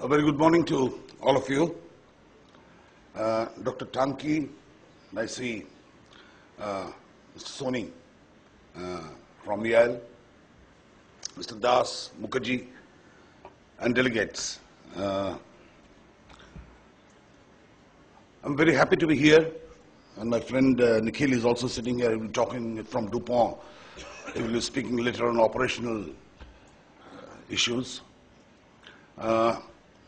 A very good morning to all of you. Dr. Tanki, I see Mr. Soni from Yale, Mr. Das, Mukherjee, and delegates. I'm very happy to be here, and my friend Nikhil is also sitting here. He will be talking from DuPont. He will be speaking later on operational issues.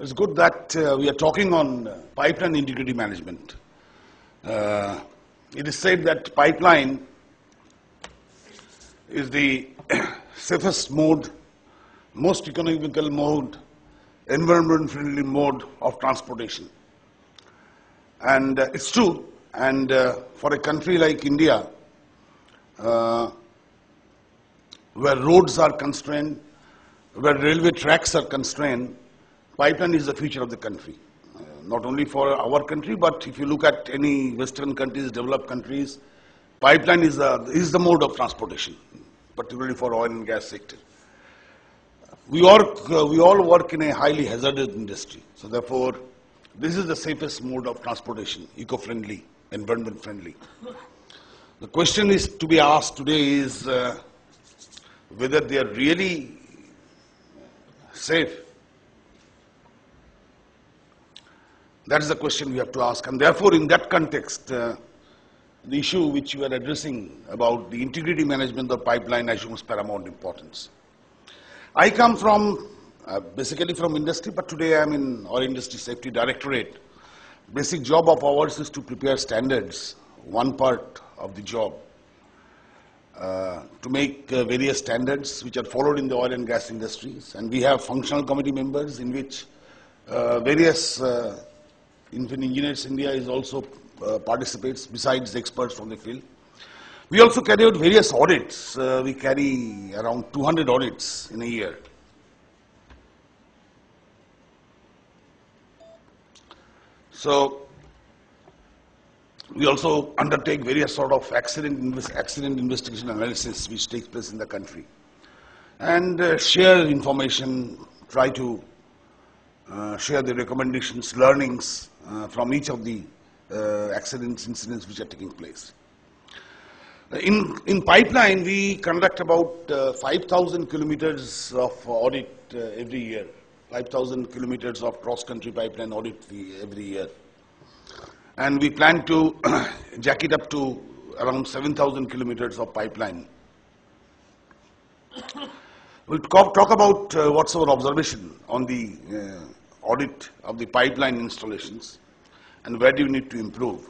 It's good that we are talking on pipeline integrity management. It is said that pipeline is the safest mode, most economical mode, environment-friendly mode of transportation. And it's true. And for a country like India, where roads are constrained, where railway tracks are constrained, pipeline is the future of the country. Not only for our country, but if you look at any Western countries, developed countries, pipeline is the mode of transportation, particularly for oil and gas sector. We all work in a highly hazardous industry. So therefore, this is the safest mode of transportation, eco-friendly, environment-friendly. The question is to be asked today is whether they are really safe. That is the question we have to ask. And therefore, in that context, the issue which you are addressing about the integrity management of pipeline assumes paramount importance. I come from, basically from industry, but today I am in our Industry Safety Directorate. Basic job of ours is to prepare standards, one part of the job, to make various standards which are followed in the oil and gas industries. And we have functional committee members in which various engineers India is also participates besides the experts from the field. We also carry out various audits. We carry around 200 audits in a year. So we also undertake various sort of accident investigation analysis which takes place in the country, and share information, try to share the recommendations, learnings from each of the incidents which are taking place. In pipeline, we conduct about 5,000 kilometers of audit every year. 5,000 kilometers of cross-country pipeline audit every year. And we plan to jack it up to around 7,000 kilometers of pipeline. We'll talk about what's our observation on the audit of the pipeline installations and where do we need to improve.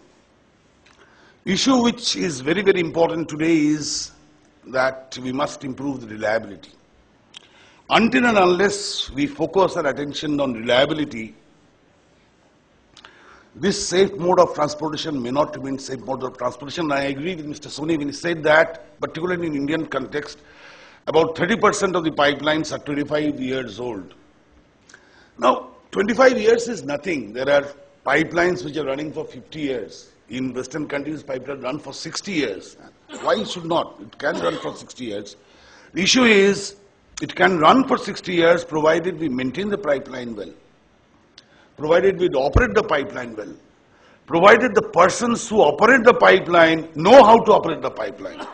Issue which is very, very important today is that we must improve the reliability. Until and unless we focus our attention on reliability, this safe mode of transportation may not remain safe mode of transportation. I agree with Mr. Soni when he said that, particularly in Indian context, about 30% of the pipelines are 25 years old. Now, 25 years is nothing. There are pipelines which are running for 50 years. In Western countries, pipelines run for 60 years. Why it should not? It can run for 60 years. The issue is, it can run for 60 years provided we maintain the pipeline well, provided we operate the pipeline well, provided the persons who operate the pipeline know how to operate the pipeline.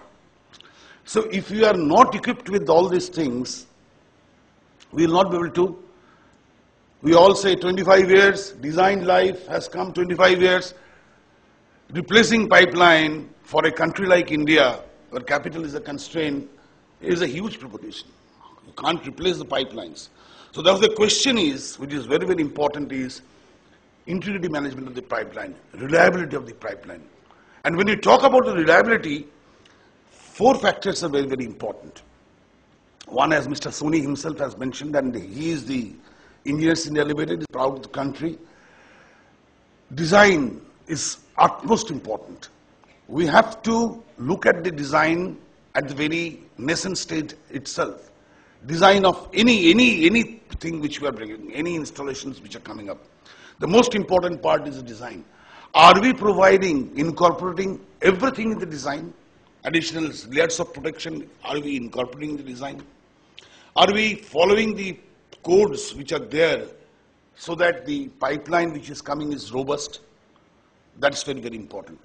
So if we are not equipped with all these things, we will not be able to. We all say 25 years, design life has come 25 years. Replacing pipeline for a country like India, where capital is a constraint, is a huge proposition. You can't replace the pipelines. So therefore the question is, which is very, very important, is integrity management of the pipeline, reliability of the pipeline. And when you talk about the reliability, 4 factors are very, very important. One, as Mr. Soni himself has mentioned, and he is the Engineers India Limited, is proud of the country. Design is utmost important. We have to look at the design at the very nascent stage itself. Design of anything which we are bringing, any installations which are coming up. The most important part is the design. Are we incorporating everything in the design? Additional layers of protection, are we incorporating in the design? Are we following the codes which are there so that the pipeline which is coming is robust. That's very, very important.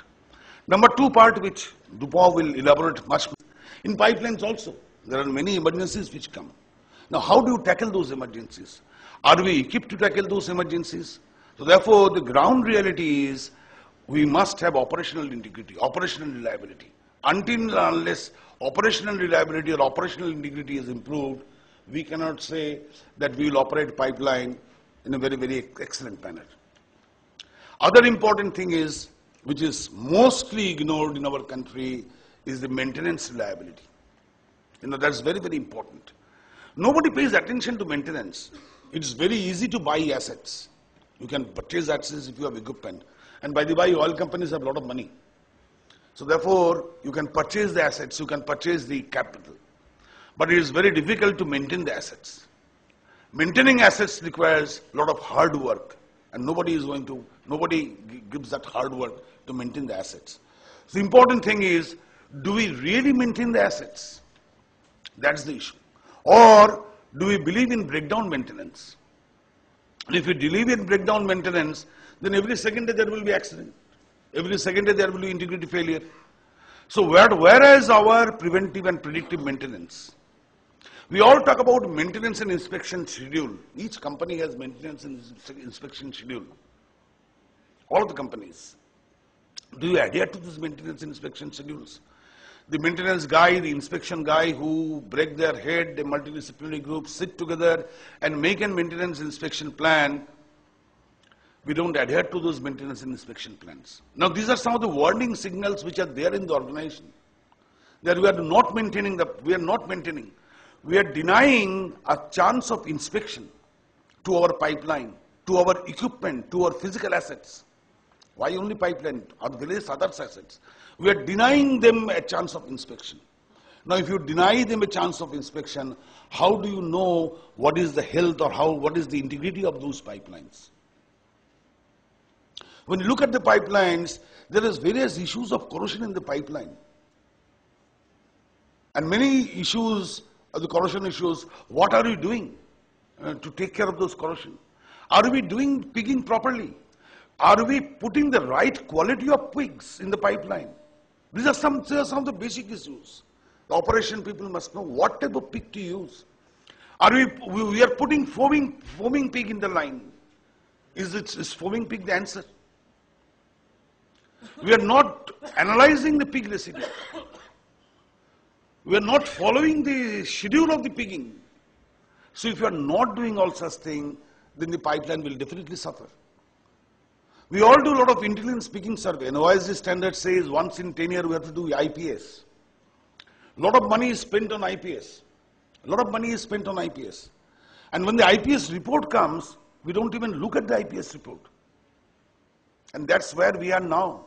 Number two part, which DuPont will elaborate much more. In pipelines also, there are many emergencies which come. Now, how do you tackle those emergencies? Are we equipped to tackle those emergencies? So therefore, the ground reality is we must have operational integrity, operational reliability. Until and unless operational reliability or operational integrity is improved, we cannot say that we will operate pipeline in a very, very excellent manner. Other important thing is, which is mostly ignored in our country, is the maintenance reliability. That's very, very important. Nobody pays attention to maintenance. It's very easy to buy assets. You can purchase assets if you have equipment. And by the way, oil companies have a lot of money. So therefore, you can purchase the assets, you can purchase the capital. But it is very difficult to maintain the assets. Maintaining assets requires a lot of hard work. And nobody gives that hard work to maintain the assets. So the important thing is, do we really maintain the assets? That's the issue. Or do we believe in breakdown maintenance? And if we believe in breakdown maintenance, then every second day there will be accident. Every second day there will be integrity failure. So where is our preventive and predictive maintenance? We all talk about maintenance and inspection schedule. Each company has maintenance and inspection schedule. All of the companies. Do you adhere to these maintenance and inspection schedules? The maintenance guy, the inspection guy who break their head, the multidisciplinary group sit together and make a maintenance inspection plan. We don't adhere to those maintenance and inspection plans. Now these are some of the warning signals which are there in the organization. That we are not maintaining, we are denying a chance of inspection to our pipeline, to our equipment, to our physical assets. Why only pipeline? Or various other assets. We are denying them a chance of inspection. Now, if you deny them a chance of inspection, how do you know what is the health or what is the integrity of those pipelines? When you look at the pipelines, there is various issues of corrosion in the pipeline. And many issues, the corrosion issues, what are we doing to take care of those corrosion? Are we doing pigging properly? Are we putting the right quality of pigs in the pipeline? These are some of the basic issues. The operation people must know what type of pig to use. We are putting foaming pig in the line. Is foaming pig the answer? We are not analyzing the pig residue. We are not following the schedule of the pigging. So if you are not doing all such things, then the pipeline will definitely suffer. We all do a lot of intelligence pigging survey. And OISD standard says once in 10 years we have to do IPS. A lot of money is spent on IPS. And when the IPS report comes, we don't even look at the IPS report. And that's where we are now.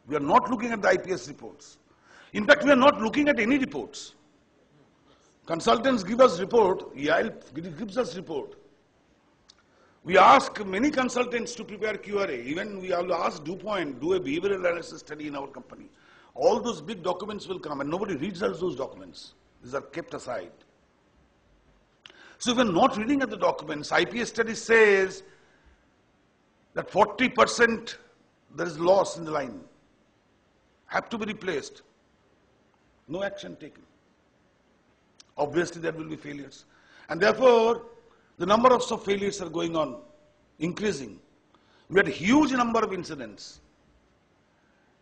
We are not looking at the IPS reports. In fact, we are not looking at any reports. Consultants give us report, EIL gives us report. We ask many consultants to prepare QRA. Even we have asked DuPont, do a behavioral analysis study in our company. All those big documents will come and nobody reads those documents. These are kept aside. So if we are not reading at the documents, IPS study says that 40% there is loss in the line. Have to be replaced. No action taken. Obviously there will be failures. And therefore, the number of failures are going on, increasing. We had a huge number of incidents.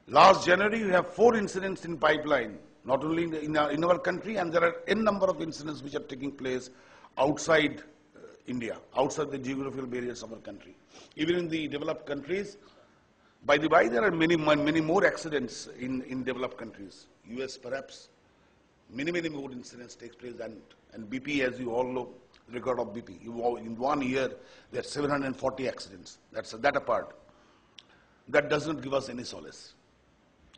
Last January, we have 4 incidents in pipeline, not only in our country, and there are n number of incidents which are taking place outside India, outside the geographical barriers of our country. Even in the developed countries, by the way, there are many more accidents in developed countries. US perhaps, many more incidents take place, and BP, as you all know, record of BP. In 1 year, there are 740 accidents. That apart. That does not give us any solace.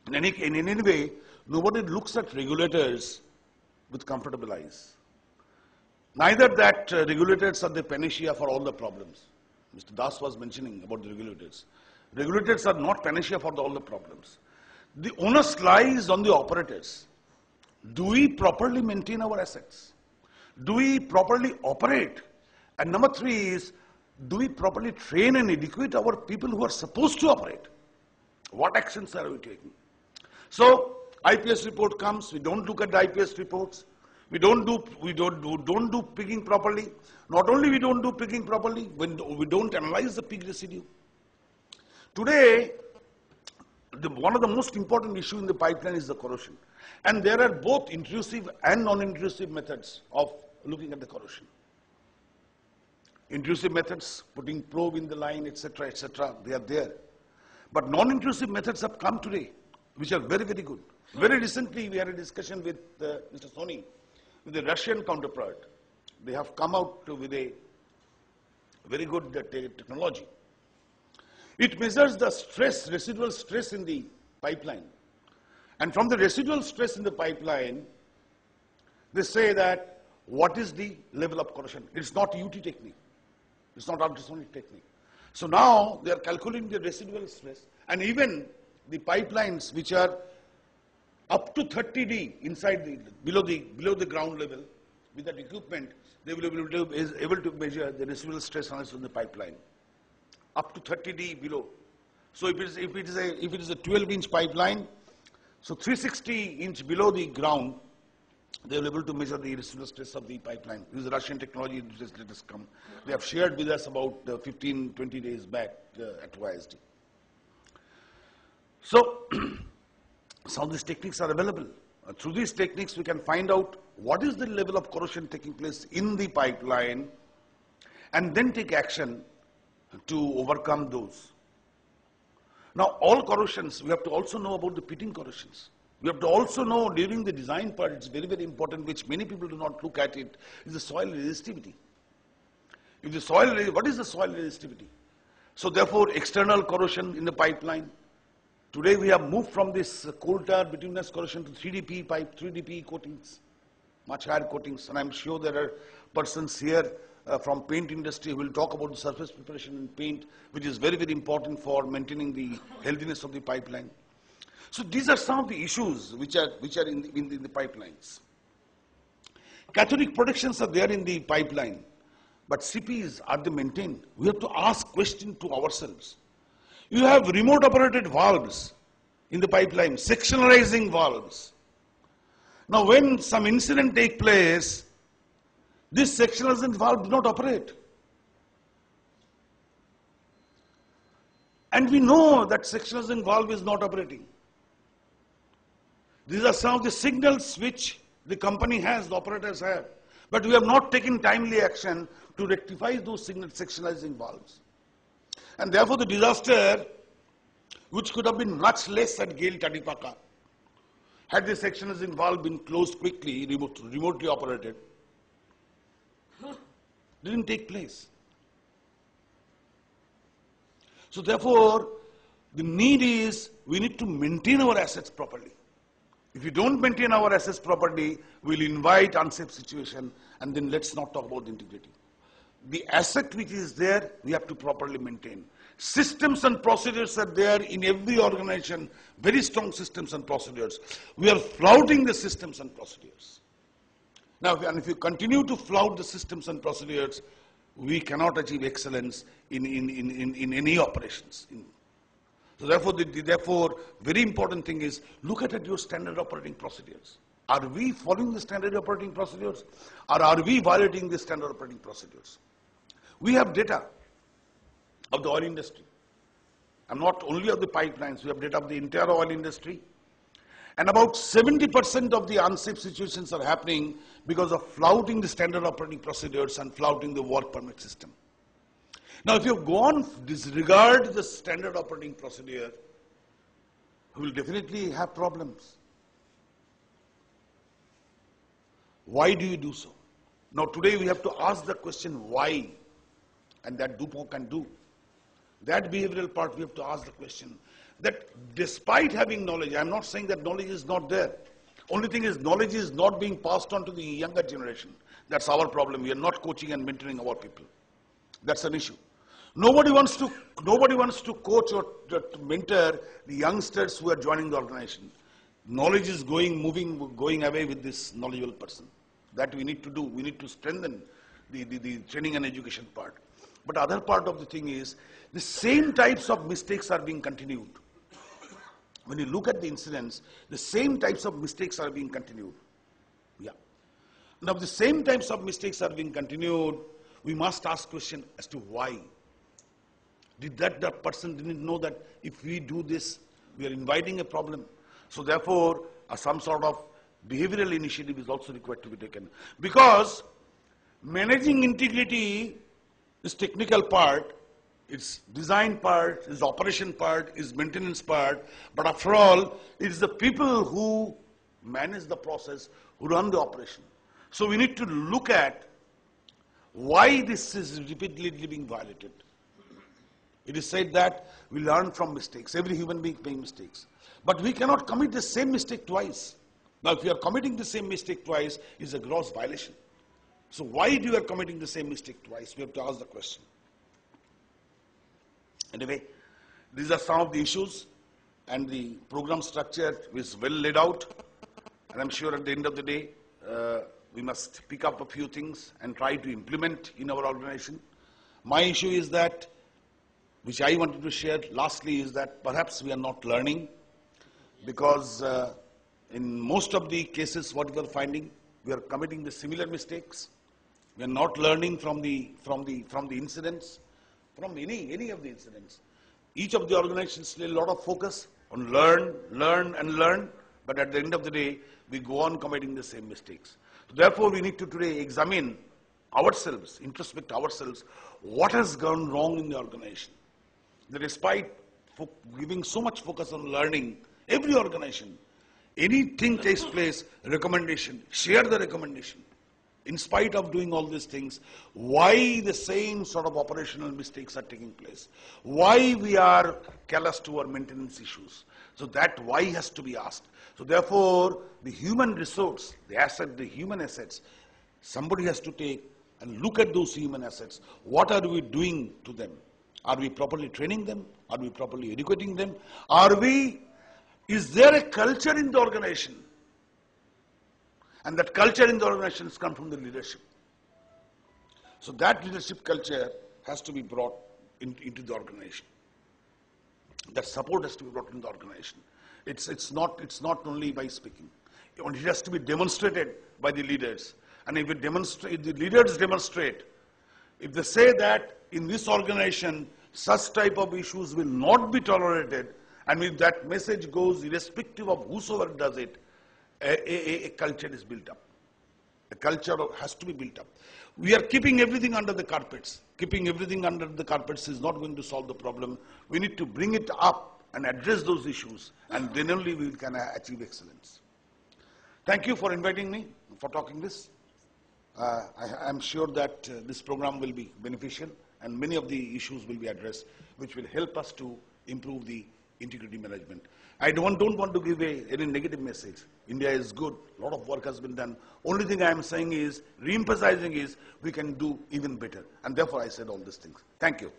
In any way, nobody looks at regulators with comfortable eyes. Neither that regulators are the panacea for all the problems. Mr. Das was mentioning about the regulators. Regulators are not panacea for all the problems. The onus lies on the operators. Do we properly maintain our assets? Do we properly operate? And number 3 is do we properly train and educate our people who are supposed to operate? What actions are we taking? So, IPS report comes, we don't look at the IPS reports, we don't do pigging properly. Not only we don't do pigging properly, when we don't analyze the pig residue. Today, one of the most important issues in the pipeline is the corrosion. And there are both intrusive and non-intrusive methods of looking at the corrosion. Intrusive methods, putting probe in the line, etc., they are there. But non-intrusive methods have come today, which are very, very good. Very recently, we had a discussion with Mr. Soni, with the Russian counterpart. They have come out with a very good technology. It measures the stress, residual stress in the pipeline. And from the residual stress in the pipeline, they say that what is the level of corrosion? It's not UT technique. It's not ultrasonic technique. So now they are calculating the residual stress, and even the pipelines which are up to 30D inside below the ground level, with that equipment, they will be able to measure the residual stress analysis on the pipeline. Up to 30D below. So if it is a 12-inch pipeline, so 360-inch below the ground, they will be able to measure the residual stress of the pipeline. This is Russian technology which has let us come. They have shared with us about 15, 20 days back at YSD. So, some of these techniques are available. Through these techniques, we can find out what is the level of corrosion taking place in the pipeline and then take action to overcome those. Now, all corrosions, we have to also know about the pitting corrosions. We have to also know during the design part, it's very, very important, which many people do not look at it, is the soil resistivity. If the soil, what is the soil resistivity? So therefore, external corrosion in the pipeline. Today we have moved from this coal tar bituminous corrosion to 3DP pipe, 3DP coatings, much higher coatings. And I'm sure there are persons here from paint industry who will talk about the surface preparation in paint, which is very, very important for maintaining the healthiness of the pipeline. So these are some of the issues which are in the pipelines. Cathodic protections are there in the pipeline, but CPs, are they maintained? We have to ask questions to ourselves. You have remote operated valves in the pipeline, sectionalizing valves. Now when some incident takes place, this sectionalizing valve does not operate. And we know that sectionalizing valve is not operating. These are some of the signals which the company has, the operators have. But we have not taken timely action to rectify those sectionalizing valves. And therefore the disaster, which could have been much less at GAIL Tadipaka, had the sectionalizing valve been closed quickly, remotely operated, didn't take place. So therefore, the need is we need to maintain our assets properly. If you don't maintain our assets properly, we'll invite unsafe situation, and then let's not talk about the integrity. The asset which is there, we have to properly maintain. Systems and procedures are there in every organization, very strong systems and procedures. We are flouting the systems and procedures. Now, if you continue to flout the systems and procedures, we cannot achieve excellence in any operations. So therefore, very important thing is, look at your standard operating procedures. Are we following the standard operating procedures, or are we violating the standard operating procedures? We have data of the oil industry, and not only of the pipelines, we have data of the entire oil industry. And about 70% of the unsafe situations are happening because of flouting the standard operating procedures and flouting the work permit system. Now, if you go on disregard the standard operating procedure, you will definitely have problems. Why do you do so? Now, today we have to ask the question why, and that DuPont can do. That behavioral part we have to ask the question that despite having knowledge, I'm not saying that knowledge is not there. Only thing is knowledge is not being passed on to the younger generation. That's our problem. We are not coaching and mentoring our people. That's an issue. Nobody wants to coach or to mentor the youngsters who are joining the organization. Knowledge is going away with this knowledgeable person. That we need to do. We need to strengthen the training and education part. But other part of the thing is, the same types of mistakes are being continued. When you look at the incidents, the same types of mistakes are being continued. Yeah. Now, the same types of mistakes are being continued, we must ask question as to why. Did that person didn't know that if we do this, we are inviting a problem. So therefore, some sort of behavioral initiative is also required to be taken. Because managing integrity is technical part, its design part, its operation part, its maintenance part, but after all, it is the people who manage the process, who run the operation. So we need to look at why this is repeatedly being violated. It is said that we learn from mistakes. Every human being makes mistakes. But we cannot commit the same mistake twice. Now, if we are committing the same mistake twice, it's a gross violation. So why do you are committing the same mistake twice? We have to ask the question. Anyway, these are some of the issues, and the program structure is well laid out. And I'm sure at the end of the day, we must pick up a few things and try to implement in our organization. My issue is that, which I wanted to share lastly, is that perhaps we are not learning, because in most of the cases what we are finding, we are committing the similar mistakes. We are not learning from the incidents, from any of the incidents. Each of the organizations lay a lot of focus on learn, and learn, but at the end of the day, we go on committing the same mistakes. So therefore, we need to today examine ourselves, introspect ourselves, what has gone wrong in the organization. That despite giving so much focus on learning, every organization, anything takes place, recommendation, share the recommendation. In spite of doing all these things, why the same sort of operational mistakes are taking place? Why we are callous to our maintenance issues? So that why has to be asked. So therefore, the human resource, the asset, the human assets, somebody has to take and look at those human assets. What are we doing to them? Are we properly training them? Are we properly educating them? Is there a culture in the organization? And that culture in the organization has come from the leadership. So that leadership culture has to be brought into the organization. That support has to be brought into the organization. It's not only by speaking. It has to be demonstrated by the leaders. And if the leaders demonstrate, if they say that in this organization, such type of issues will not be tolerated, and if that message goes irrespective of whosoever does it, a culture is built up. A culture has to be built up. We are keeping everything under the carpets. Keeping everything under the carpets is not going to solve the problem. We need to bring it up and address those issues, and then only we can achieve excellence. Thank you for inviting me, for talking this. I am sure that this program will be beneficial, and many of the issues will be addressed, which will help us to improve the integrity management. I don't want to give any negative message. India is good. A lot of work has been done. Only thing I am saying is, re-emphasizing is, we can do even better. And therefore I said all these things. Thank you.